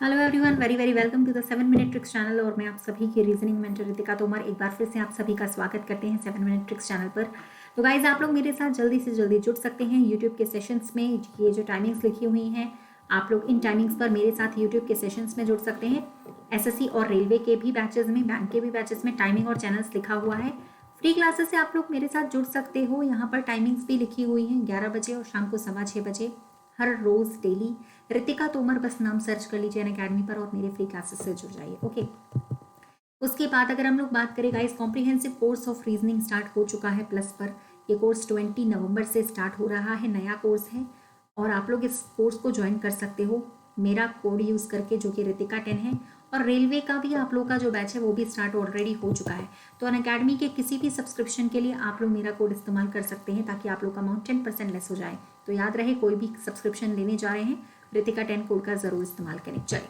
Hello everyone, very very welcome to the 7 minute tricks channel. और मैं आप सभी की रीजनिंग मेंटर रितिका तोमर एक बार फिर से आप सभी का स्वागत करते हैं 7 मिनट ट्रिक्स चैनल पर। तो गाइज, आप लोग मेरे साथ जल्दी से जल्दी जुड़ सकते हैं यूट्यूब के सेशंस में। ये जो टाइमिंग्स लिखी हुई हैं, आप लोग इन टाइमिंग्स पर मेरे साथ यूट्यूब के सेशंस में जुड़ सकते हैं। एसएससी और रेलवे के भी बैचेज में, बैंक के भी बैचेज में टाइमिंग और चैनल्स लिखा हुआ है। फ्री क्लासेस से आप लोग मेरे साथ जुड़ सकते हो। यहाँ पर टाइमिंग्स भी लिखी हुई हैं, 11 बजे और शाम को 6:15 बजे हर रोज डेली। रितिका तोमर बस नाम सर्च कर लीजिए अकेडमी पर और मेरे फ्री क्लासेस से जुड़ जाइए। ओके, उसके बाद अगर हम लोग बात करें guys, comprehensive course of reasoning start हो चुका है प्लस पर। ये कोर्स 20 नवंबर से स्टार्ट हो रहा है, नया कोर्स है और आप लोग इस कोर्स को ज्वाइन कर सकते हो मेरा कोड यूज़ करके, जो कि रितिका 10 है। और रेलवे का भी आप लोग का जो बैच है वो भी स्टार्ट ऑलरेडी हो चुका है। तो अनअकैडमी के किसी भी सब्सक्रिप्शन के लिए आप लोग मेरा कोड इस्तेमाल कर सकते हैं ताकि आप लोग का अमाउंट 10% लेस हो जाए। तो याद रहे, कोई भी सब्सक्रिप्शन लेने जा रहे हैं रितिका 10 कोड का जरूर इस्तेमाल करें। चलिए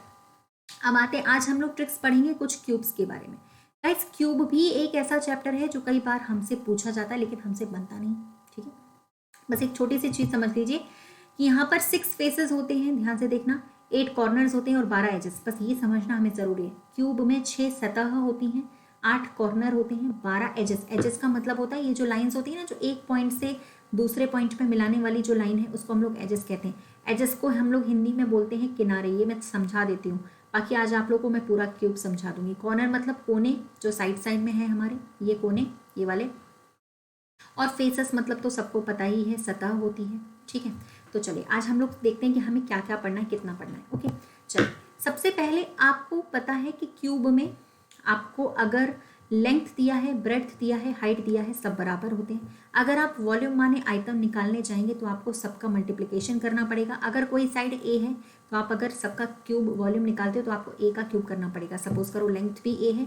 अब आते हैं, आज हम लोग ट्रिक्स पढ़ेंगे कुछ क्यूब्स के बारे में। गाइस, क्यूब भी एक ऐसा चैप्टर है जो कई बार हमसे पूछा जाता है लेकिन हमसे बनता नहीं। ठीक है, बस एक छोटी सी चीज समझ लीजिए कि यहाँ पर 6 फेसेस होते हैं, ध्यान से देखना। 8 कॉर्नर्स होते हैं और 12 एजेस, बस ये समझना हमें जरूरी है। क्यूब में 6 सतह होती हैं, 8 कॉर्नर होते हैं, 12 एजेस। एजेस का मतलब होता है ये जो लाइंस होती है ना, जो एक पॉइंट से दूसरे पॉइंट पे मिलाने वाली जो लाइन है उसको हम लोग एजेस कहते हैं। एजेस को हम लोग हिंदी में बोलते हैं किनारे। ये मैं समझा देती हूँ, बाकी आज आप लोगों को मैं पूरा क्यूब समझा दूंगी। कॉर्नर मतलब कोने, जो साइड साइड में है हमारे, ये कोने, ये वाले। और फेसेस मतलब तो सबको पता ही है, सतह होती है। ठीक है, तो चलिए आज हम लोग देखते हैं कि हमें क्या क्या पढ़ना है, कितना पढ़ना है। ओके, चलिए सबसे पहले आपको पता है कि क्यूब में आपको अगर लेंथ दिया है, ब्रेड्थ दिया है, हाइट दिया है, सब बराबर होते हैं। अगर आप वॉल्यूम माने आइटम निकालने जाएंगे तो आपको सबका मल्टीप्लिकेशन करना पड़ेगा। अगर कोई साइड ए है तो आप अगर सबका क्यूब वॉल्यूम निकालते हो तो आपको ए का क्यूब करना पड़ेगा। सपोज करो लेंथ भी ए है,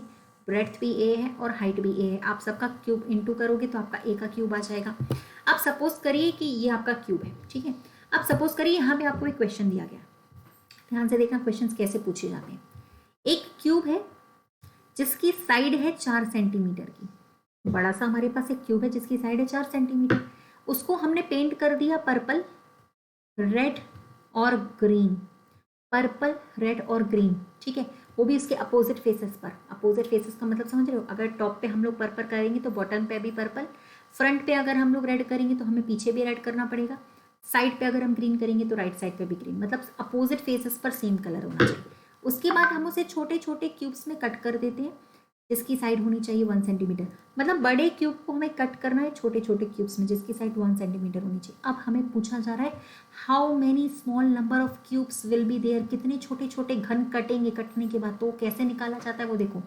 ब्रेड्थ भी ए है और हाइट भी ए है। आप सबका क्यूब इनटू करोगे तो आपका ए का क्यूब आ जाएगा। अब सपोज करिए कि ये आपका क्यूब है। ठीक है, अब सपोज करिए यहाँ पे आपको एक क्वेश्चन दिया गया। ध्यान से देखना क्वेश्चंस कैसे पूछे जाते हैं। एक क्यूब है जिसकी साइड है 4 सेंटीमीटर की। बड़ा सा हमारे पास एक क्यूब है जिसकी साइड है 4 सेंटीमीटर। उसको हमने पेंट कर दिया पर्पल, रेड और ग्रीन। पर्पल, रेड और ग्रीन, ठीक है, वो भी उसके अपोजिट फेसेस पर। अपोजिट फेसेस का मतलब समझ रहे हो? अगर टॉप पे हम लोग पर्पल करेंगे तो बॉटम पे भी पर्पल, फ्रंट पे अगर हम लोग रेड करेंगे तो हमें पीछे भी रेड करना पड़ेगा, साइड पे अगर हम ग्रीन करेंगे तो राइट साइड पे भी ग्रीन। मतलब अपोजिट फेसेस पर सेम कलर होना चाहिए। उसके बाद हम उसे छोटे छोटे क्यूब्स में कट कर देते हैं जिसकी साइड होनी चाहिए 1 सेंटीमीटर। मतलब बड़े क्यूब को हमें कट करना है छोटे छोटे क्यूब्स में जिसकी साइड 1 सेंटीमीटर होनी चाहिए। अब हमें पूछा जा रहा है how many small number of cubes will be there. कितने छोटे छोटे घन कटेंगे कटने के बाद। तो कैसे निकाला जाता है वो देखो।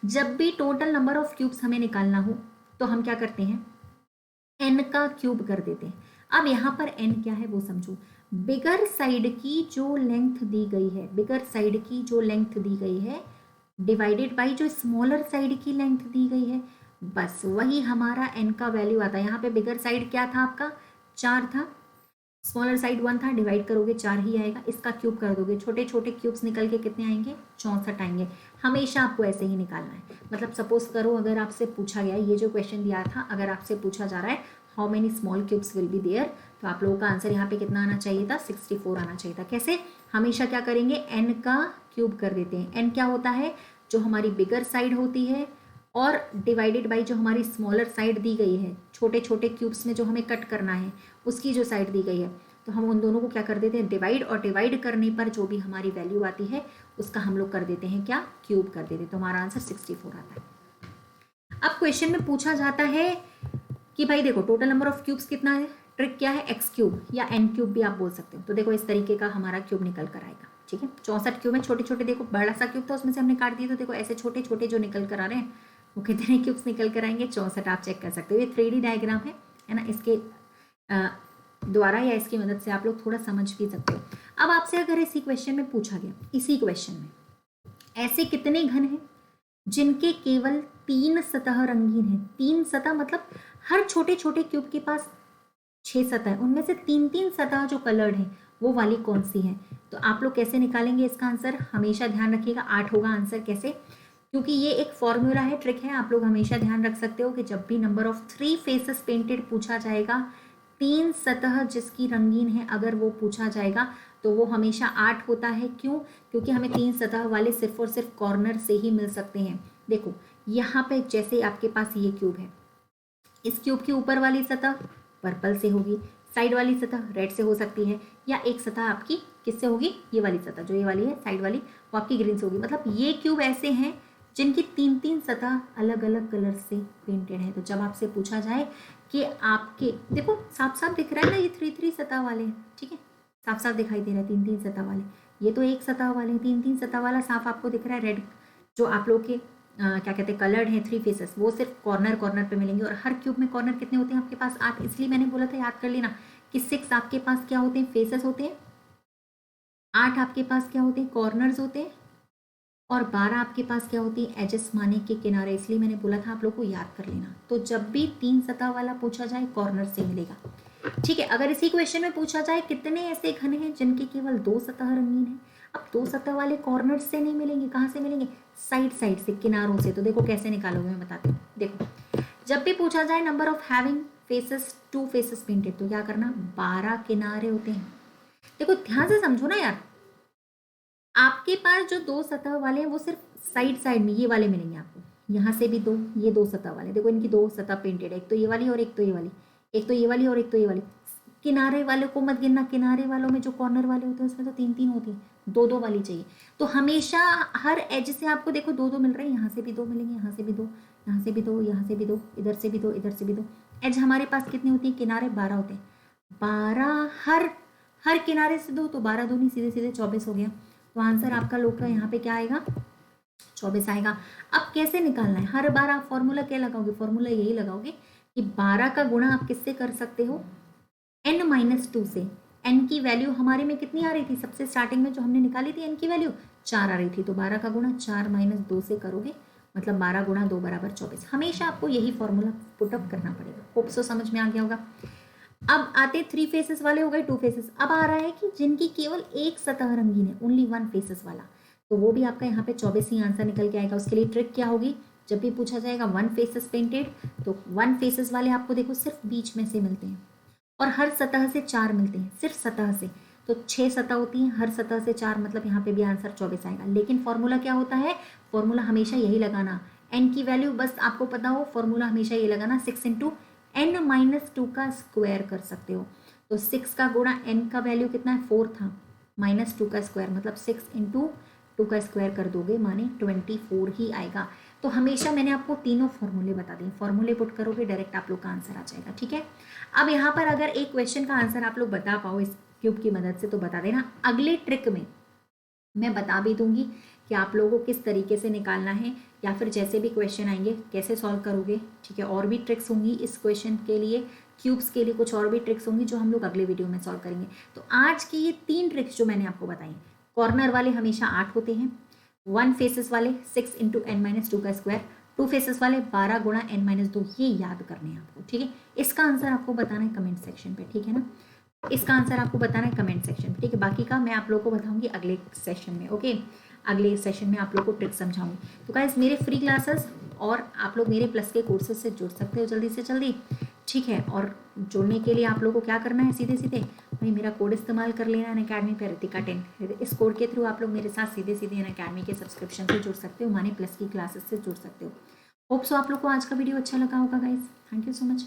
जब भी टोटल नंबर ऑफ क्यूब्स हमें निकालना हो तो हम क्या करते हैं, एन का क्यूब कर देते हैं। अब यहाँ पर एन क्या है वो समझो। बिगर साइड की जो लेंथ दी गई है, बिगर साइड की जो लेंथ दी गई है डिवाइडेड बाई जो स्मॉलर साइड की लेंथ दी गई है, बस वही हमारा एन का वैल्यू आता है। यहाँ पे बिगर साइड क्या था आपका, 4 था, स्मॉलर साइड 1 था, डिवाइड करोगे 4 ही आएगा। इसका क्यूब कर दोगे, छोटे छोटे क्यूब्स निकल के कितने आएंगे, 64 आएंगे। हमेशा आपको ऐसे ही निकालना है। मतलब सपोज करो अगर आपसे पूछा गया, ये जो क्वेश्चन दिया था, अगर आपसे पूछा जा रहा है how many small cubes will be there, तो आप लोगों का आंसर यहाँ पे कितना आना चाहिए था, 64 आना चाहिए था। कैसे, हमेशा क्या करेंगे, एन का क्यूब कर देते हैं। एन क्या होता है, जो हमारी बिगर साइड होती है और डिवाइडेड बाई जो हमारी स्मॉलर साइड दी गई है, छोटे छोटे क्यूब्स में जो हमें कट करना है उसकी जो साइड दी गई है, तो हम उन दोनों को क्या कर देते हैं, डिवाइड। और डिवाइड करने पर जो भी हमारी वैल्यू आती है उसका हम लोग कर देते हैं क्या, क्यूब कर देते हैं। तो हमारा आंसर 64 आता है। अब क्वेश्चन में पूछा जाता है कि भाई देखो टोटल नंबर ऑफ क्यूब्स कितना है। ट्रिक क्या है, एक्स क्यूब या एन क्यूब भी आप बोल सकते हो। तो देखो इस तरीके का हमारा क्यूब निकल कर आएगा। ठीक है, 64 क्यूब है, छोटे छोटे। देखो बड़ा सा क्यूब था उसमें से हमने काट दिया, तो देखो ऐसे छोटे छोटे जो निकल कर आ रहे हैं वो कितने क्यूब्स निकल कर आएंगे, 64। आप चेक कर सकते हो, ये 3D डायग्राम है ना। इसके द्वारा या इसकी मदद से आप लोग थोड़ा समझ भी सकते हो। अब आपसे अगर इसी क्वेश्चन में पूछा गया, इसी क्वेश्चन में ऐसे कितने घन हैं जिनके केवल 3 सतह रंगीन है। 3 सतह मतलब हर छोटे छोटे क्यूब के पास 6 सतह है, उनमें से 3 सतह जो कलर्ड है वो वाली कौन सी है। तो आप लोग कैसे निकालेंगे इसका आंसर, हमेशा ध्यान रखिएगा 8 होगा आंसर। कैसे, क्योंकि ये एक फॉर्मूला है, ट्रिक है। आप लोग हमेशा ध्यान रख सकते हो कि जब भी नंबर ऑफ 3 फेसेस पेंटेड पूछा जाएगा, 3 सतह जिसकी रंगीन है अगर वो पूछा जाएगा, तो वो हमेशा 8 होता है। क्यों? क्योंकि हमें 3 सतह वाले सिर्फ और सिर्फ कॉर्नर से ही मिल सकते हैं। देखो यहाँ पे जैसे आपके पास ये क्यूब है, इस क्यूब की ऊपर वाली सतह पर्पल से होगी, साइड वाली सतह रेड से हो सकती है, या एक सतह आपकी किससे होगी, ये वाली सतह जो ये वाली है साइड वाली, वो आपकी ग्रीन से होगी। मतलब ये क्यूब ऐसे हैं जिनकी 3 सतह अलग अलग कलर से पेंटेड है। तो जब आपसे पूछा जाए कि आपके, देखो साफ साफ दिख रहा है ना ये 3 सतह वाले हैं, ठीक है, साफ साफ दिखाई दे रहा है 3 सतह वाले। ये तो एक सतह वाले, 3 सतह वाला साफ आपको दिख रहा है रेड। जो आप लोग के क्या कहते हैं कलर्ड है 3 फेसेस, वो सिर्फ कॉर्नर कॉर्नर पे मिलेंगे। और हर क्यूब में कॉर्नर कितने होते हैं आपके पास? 8। इसलिए मैंने बोला था याद कर लेना कि 6 आपके पास क्या होते हैं, फेसेस होते हैं, 8 आपके पास क्या होते हैं, कॉर्नर्स होते हैं, और 12 आपके पास क्या होती है, एजेस माने के किनारे। इसलिए मैंने बोला था आप लोग को याद कर लेना। तो जब भी 3 सतह वाला पूछा जाए कॉर्नर से मिलेगा, ठीक है। अगर इसी क्वेश्चन में पूछा जाए कितने ऐसे घन हैं जिनके केवल 2 सतह रंगीन है, अब 2 सतह वाले कॉर्नर से नहीं मिलेंगे, कहाँ से मिलेंगे, साइड साइड से, किनारों से। तो देखो कैसे निकालोगे मैं बताती हूँ। देखो जब भी पूछा जाए number of having faces 2 faces painted, तो क्या करना, 12 किनारे होते हैं। देखो ध्यान से समझो ना यार, आपके पास जो 2 सतह वाले हैं वो सिर्फ साइड साइड में ये वाले मिलेंगे आपको, यहाँ से भी 2, ये 2 सतह वाले, देखो इनकी 2 सतह पेंटेड है, एक तो ये वाली और एक तो ये वाली, एक तो ये वाली और एक तो ये वाली। किनारे वाले को मत गिनना, किनारे वालों में जो कॉर्नर वाले होते हैं उसमें तो 3 होती है, 2 वाली चाहिए। तो हमेशा हर एज से आपको देखो 2 मिल रहे हैं, यहाँ से भी 2 मिलेंगे, यहाँ से भी 2, यहाँ से भी 2, यहाँ से भी 2, इधर से भी 2, इधर से भी 2। एज हमारे पास कितनी होती है, किनारे 12 होते हैं, 12 हर किनारे से 2, तो 12 दूनी सीधे सीधे 24 हो गया। तो आंसर आपका लोग का यहाँ पे क्या आएगा, 24 आएगा। अब कैसे निकालना है, हर बार आप फॉर्मूला क्या लगाओगे, फॉर्मूला यही लगाओगे कि 12 का गुणा आप किससे कर सकते हो, n-2 से। n की वैल्यू हमारे में कितनी आ रही थी, सबसे स्टार्टिंग में जो हमने निकाली थी n की वैल्यू 4 आ रही थी, तो 12 का गुणा 4 - 2 से करोगे, मतलब 12 × 2 = 24। हमेशा आपको यही फॉर्मूला पुटअप करना पड़ेगा। होप सो समझ में आ गया होगा। अब आते 3 फेसेस वाले हो गए, 2 फेसेस। अब आ रहा है कि जिनकी केवल एक सतह रंगीन है, ओनली 1 फेसेस वाला, तो वो भी आपका यहाँ पे 24 ही आंसर निकल के आएगा। उसके लिए ट्रिक क्या होगी, जब भी पूछा जाएगा 1 फेसेस पेंटेड, तो 1 फेसेस वाले आपको देखो सिर्फ बीच में से मिलते हैं, और हर सतह से 4 मिलते हैं, सिर्फ सतह से। तो 6 सतह होती हैं, हर सतह से 4, मतलब यहाँ पे भी आंसर 24 आएगा। लेकिन फॉर्मूला क्या होता है, फॉर्मूला हमेशा यही लगाना, n की वैल्यू बस आपको पता हो, फॉर्मूला हमेशा ये लगाना 6 × n-2 का स्क्वायर कर सकते हो। तो 6 का गुणा n का वैल्यू कितना है, 4 था, -2 का स्क्वायर, मतलब 6 × 2 का स्क्वायर कर दोगे माने 24 ही आएगा। तो हमेशा मैंने आपको तीनों फॉर्मूले बता दिए, फॉर्मूले पुट करोगे डायरेक्ट आप लोग का आंसर आ जाएगा, ठीक है। अब यहाँ पर अगर एक क्वेश्चन का आंसर आप लोग बता पाओ इस क्यूब की मदद से तो बता देना। अगले ट्रिक में मैं बता भी दूंगी कि आप लोगों को किस तरीके से निकालना है, या फिर जैसे भी क्वेश्चन आएंगे कैसे सॉल्व करोगे, ठीक है। और भी ट्रिक्स होंगी इस क्वेश्चन के लिए, क्यूब्स के लिए कुछ और भी ट्रिक्स होंगी जो हम लोग अगले वीडियो में सॉल्व करेंगे। तो आज की ये 3 ट्रिक्स जो मैंने आपको बताई, कॉर्नर वाले हमेशा 8 होते हैं, 1 फेसेस वाले 6 × n-2 का स्क्वायर, 2 फेसेस वाले 12 × n-2, ये याद करने हैं आपको, ठीक है। इसका आंसर आपको बताना है कमेंट सेक्शन पे, ठीक है ना, इसका आंसर आपको बताना है कमेंट सेक्शन पे, ठीक है। बाकी का मैं आप लोगों को बताऊंगी अगले सेशन में, ओके। अगले सेशन में आप लोग को ट्रिक समझाऊंगी। तो गाइस मेरे फ्री क्लासेस और आप लोग मेरे प्लस के कोर्सेज से जुड़ सकते हो जल्दी से जल्दी, ठीक है। और जुड़ने के लिए आप लोगों को क्या करना है, सीधे सीधे भाई मेरा कोड इस्तेमाल कर लेना अनअकैडमी पे, रितिका 10। इस कोड के थ्रू आप लोग मेरे साथ सीधे सीधे अनअकैडमी के सब्सक्रिप्शन से जुड़ सकते हो, माने प्लस की क्लासेस से जुड़ सकते हो। होप सो आप लोग को आज का वीडियो अच्छा लगा होगा guys. Thank you so much.